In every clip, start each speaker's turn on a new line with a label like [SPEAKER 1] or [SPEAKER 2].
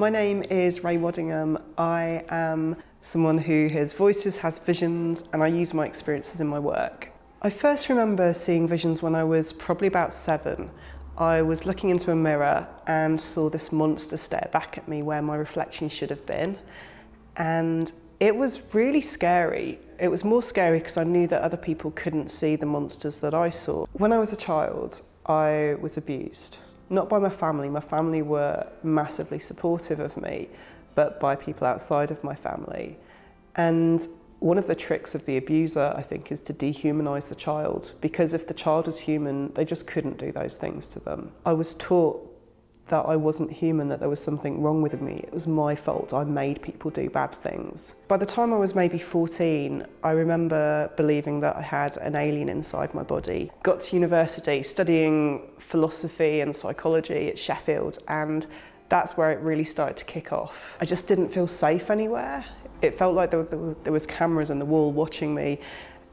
[SPEAKER 1] My name is Ray Waddingham. I am someone who has voices, has visions, and I use my experiences in my work. I first remember seeing visions when I was probably about 7. I was looking into a mirror and saw this monster stare back at me where my reflection should have been. And it was really scary. It was more scary because I knew that other people couldn't see the monsters that I saw. When I was a child, I was abused. Not by my family. My family were massively supportive of me, but by people outside of my family. And one of the tricks of the abuser, I think, is to dehumanise the child, because if the child was human, they just couldn't do those things to them. I was taught that I wasn't human, that there was something wrong with me. It was my fault. I made people do bad things. By the time I was maybe 14, I remember believing that I had an alien inside my body. Got to university studying philosophy and psychology at Sheffield, and that's where it really started to kick off. I just didn't feel safe anywhere. It felt like there was cameras on the wall watching me,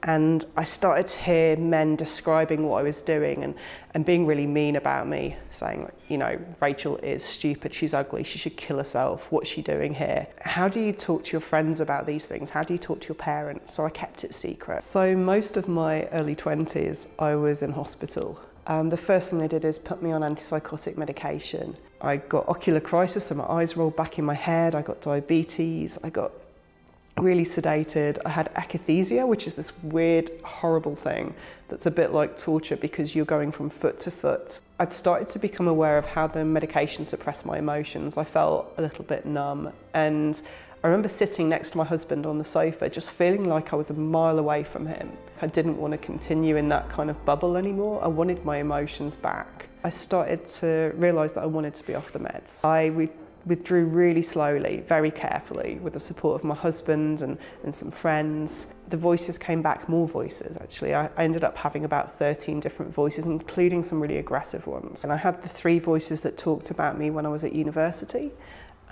[SPEAKER 1] and I started to hear men describing what I was doing and being really mean about me, saying, you know, Rachel is stupid, she's ugly, she should kill herself, what's she doing here? How do you talk to your friends about these things? How do you talk to your parents? So I kept it secret. So most of my early 20s, I was in hospital. The first thing they did is put me on antipsychotic medication. I got ocular crisis, so my eyes rolled back in my head, I got diabetes, I got really sedated. I had akathisia, which is this weird, horrible thing that's a bit like torture because you're going from foot to foot. I'd started to become aware of how the medication suppressed my emotions. I felt a little bit numb, and I remember sitting next to my husband on the sofa, just feeling like I was a mile away from him. I didn't want to continue in that kind of bubble anymore. I wanted my emotions back. I started to realise that I wanted to be off the meds. I withdrew really slowly, very carefully, with the support of my husband and some friends. The voices came back, more voices actually. I ended up having about 13 different voices, including some really aggressive ones. And I had the 3 voices that talked about me when I was at university.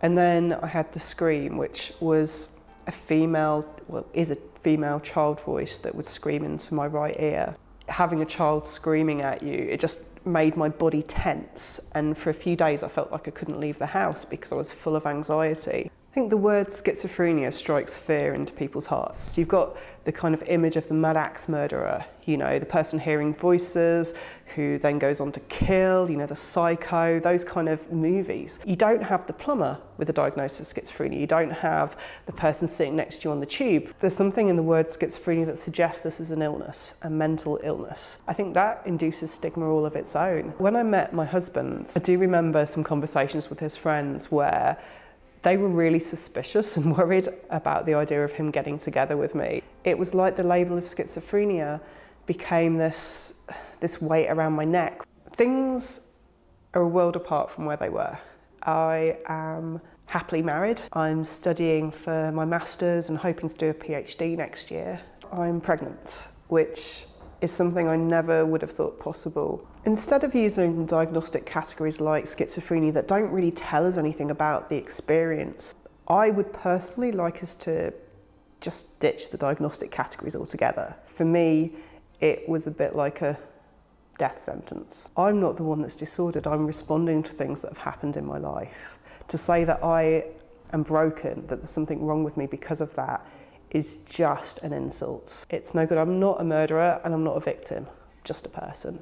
[SPEAKER 1] And then I had the scream, which was a female, well, is a female child voice that would scream into my right ear. Having a child screaming at you, it just made my body tense, and for a few days I felt like I couldn't leave the house because I was full of anxiety. I think the word schizophrenia strikes fear into people's hearts. You've got the kind of image of the Mad Axe murderer, you know, the person hearing voices who then goes on to kill, you know, the Psycho, those kind of movies. You don't have the plumber with a diagnosis of schizophrenia. You don't have the person sitting next to you on the tube. There's something in the word schizophrenia that suggests this is an illness, a mental illness. I think that induces stigma all of its own. When I met my husband, I do remember some conversations with his friends where they were really suspicious and worried about the idea of him getting together with me. It was like the label of schizophrenia became this weight around my neck. Things are a world apart from where they were. I am happily married. I'm studying for my master's and hoping to do a PhD next year. I'm pregnant, which is something I never would have thought possible. Instead of using diagnostic categories like schizophrenia that don't really tell us anything about the experience, I would personally like us to just ditch the diagnostic categories altogether. For me, it was a bit like a death sentence. I'm not the one that's disordered, I'm responding to things that have happened in my life. To say that I am broken, that there's something wrong with me because of that, is just an insult. It's no good. I'm not a murderer and I'm not a victim, just a person.